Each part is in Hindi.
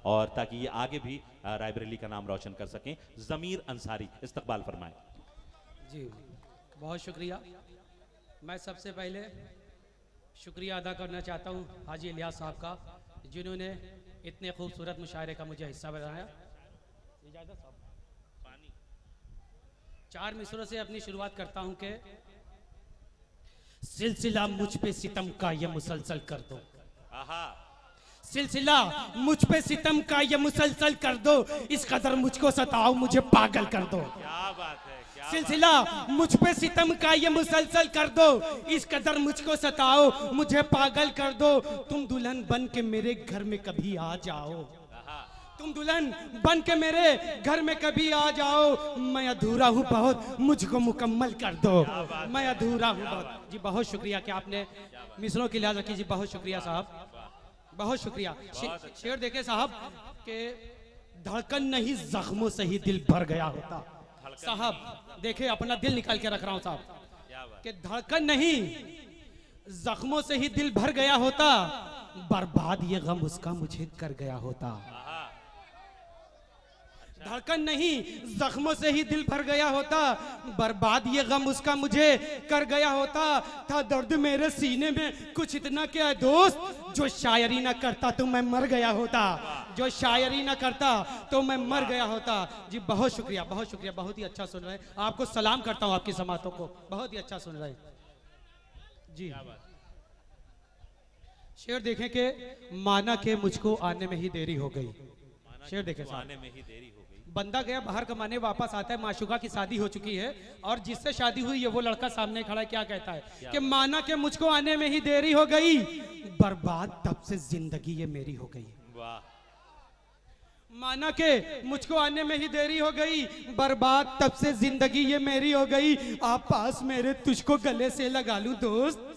और ताकि ये आगे भी रायबरेली का नाम रोशन कर सकें। ज़मीर अंसारी इस्तकबाल फरमाएं। जी बहुत शुक्रिया। मैं सबसे पहले शुक्रिया अदा करना चाहता हूँ हाजी इलियास साहब का, जिन्होंने इतने खूबसूरत मुशायरे का मुझे हिस्सा बनाया। चार मिसरों से अपनी शुरुआत करता हूँ कि सिलसिला मुझ पे सितम का ये मुसलसल कर दो, सिलसिला मुझ पे सितम का ये मुसलसल कर दो, इस कदर मुझको सताओ मुझे पागल कर दो। क्या बात है, क्या सिलसिला मुझ पे सितम का ये मुसलसल कर दो, इस कदर मुझको सताओ मुझे पागल कर दो। तुम दुल्हन बन के मेरे घर में कभी आ जाओ, तुम दुल्हन बन के मेरे घर में कभी आ जाओ। मैं अधूरा हूँ बहुत, मुझको मुकम्मल कर दो, मैं अधूरा हूँ बहुत। जी बहुत शुक्रिया कि आपने मिसरों की लिहाज रखी। जी बहुत शुक्रिया साहब, बहुत शुक्रिया। शेर देखे साहब के धड़कन नहीं जख्मों से ही दिल भर गया होता। साहब देखे अपना दिल निकाल के रख रहा हूँ साहब, कि धड़कन नहीं जख्मों से ही दिल भर गया होता, बर्बाद ये गम उसका मुझे कर गया होता। धड़कन नहीं जख्मों से ही दिल भर गया होता, बर्बाद ये गम उसका मुझे कर गया होता। था दर्द मेरे सीने में कुछ इतना क्या दोस्त, जो शायरी ना करता तो मैं मर गया होता, जो शायरी ना करता तो मैं मर गया होता। जी बहुत शुक्रिया, बहुत शुक्रिया, बहुत ही अच्छा सुन रहे हैं। आपको सलाम करता हूँ आपकी समातों को, बहुत ही अच्छा सुन रहे हैं। जी शेर देखें कि माना के मुझको आने में ही देरी हो गई। शेर देखें आने में ही देरी हो गई। बंदा गया बाहर कमाने, वापस आता है, माशुका की शादी हो चुकी है और जिससे शादी हुई है वो लड़का सामने खड़ा है, क्या कहता है कि माना के मुझको आने में ही देरी हो गई, बर्बाद तब से जिंदगी ये मेरी हो गई। वाह। माना के मुझको आने में ही देरी हो गई, बर्बाद तब से जिंदगी ये मेरी हो गई। आप पास मेरे तुझको गले से लगा लूं दोस्त,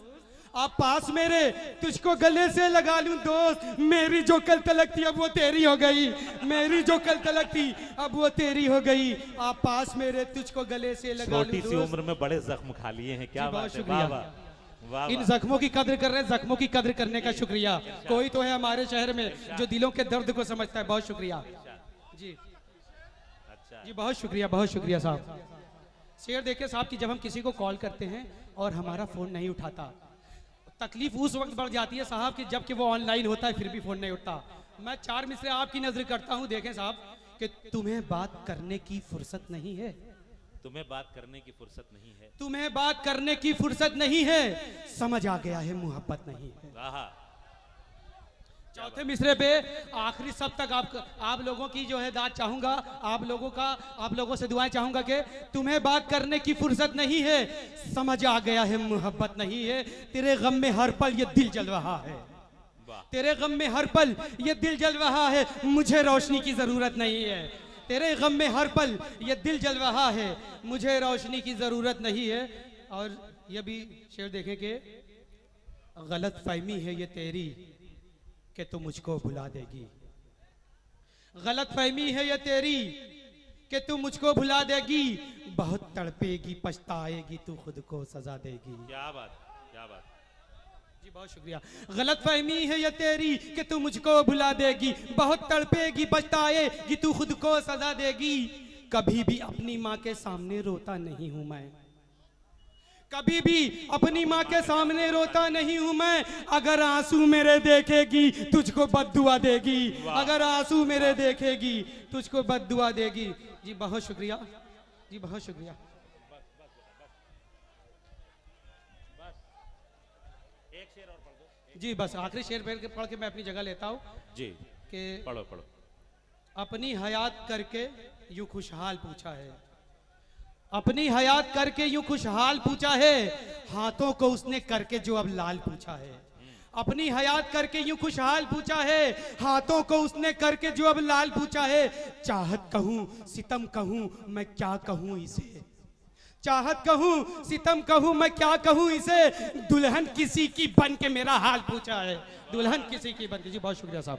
आप पास मेरे तुझको गले से लगा लूं दोस्त। मेरी जो कल तलक थी अब वो तेरी हो गई, मेरी जो कल तलक थी अब वो तेरी हो गई। आप पास मेरे तुझको गले से लगा लूं दोस्त। छोटी सी उम्र में बड़े जख्म खा लिए हैं, क्या बात है, वाह वाह। इन जख्मों की कद्र कर रहे हैं, जख्मों की कद्र करने का शुक्रिया। कोई तो है हमारे शहर में जो दिलों के दर्द को समझता है, बहुत शुक्रिया जी। जी बहुत शुक्रिया, बहुत शुक्रिया साहब। शेर देखे साहब कि जब हम किसी को कॉल करते हैं और हमारा फोन नहीं उठाता, तकलीफ उस वक्त बढ़ जाती है साहब कि जबकि वो ऑनलाइन होता है फिर भी फोन नहीं उठता। मैं चार मिसरे आपकी नजर करता हूं, देखें साहब कि तुम्हें बात करने की फुर्सत नहीं है, तुम्हें बात करने की फुर्सत नहीं है, तुम्हें बात करने की फुर्सत नहीं है, समझ आ गया है मोहब्बत नहीं है। चौथे मिसरे पे आखिरी सब तक आप लोगों की जो है दाद चाहूंगा, आप लोगों से दुआएं चाहूंगा कि तुम्हें बात करने की फुर्सत नहीं है, समझ आ गया है मोहब्बत नहीं है। तेरे गम में हर पल ये दिल जल रहा है, तेरे गम में हर पल ये दिल जल रहा है, मुझे रोशनी की जरूरत नहीं है। तेरे गम में हर पल ये दिल जल रहा है, मुझे रोशनी की जरूरत नहीं है। और ये भी शेर देखें कि गलत फहमी है ये तेरी कि तू मुझको भुला देगी, गलत फहमी है ये तेरी कि तू मुझको भुला देगी, बहुत तड़पेगी पछताएगी तू खुद को सजा देगी। क्या बात, क्या बात। जी बहुत शुक्रिया। गलत फहमी है ये तेरी कि तू मुझको भुला देगी, बहुत तड़पेगी पछताएगी तू खुद को सजा देगी। कभी भी अपनी माँ के सामने रोता नहीं हूं मैं, कभी भी अपनी माँ के सामने रोता नहीं हूं मैं। अगर आंसू मेरे देखेगी तुझको बद्दुआ देगी, अगर आंसू मेरे देखेगी तुझको बद्दुआ देगी। जी बहुत शुक्रिया, जी बहुत शुक्रिया। एक शेर और पढ़ दो। जी बस आखिरी शेर पढ़ के मैं अपनी जगह लेता हूँ जी कि पढ़ो पढ़ो। अपनी हयात करके यूं खुशहाल पूछा है, अपनी हयात करके यूं खुशहाल पूछा है, हाथों को उसने करके जो अब लाल पूछा है। अपनी हयात करके यूं खुशहाल पूछा है, हाथों को उसने करके जो अब लाल पूछा है। चाहत कहूं सितम कहूं मैं क्या कहूं इसे, चाहत कहूं सितम कहूं मैं क्या कहूं इसे, दुल्हन किसी की बन के मेरा हाल पूछा है, दुल्हन किसी की बन के। जी बहुत शुक्रिया साहब।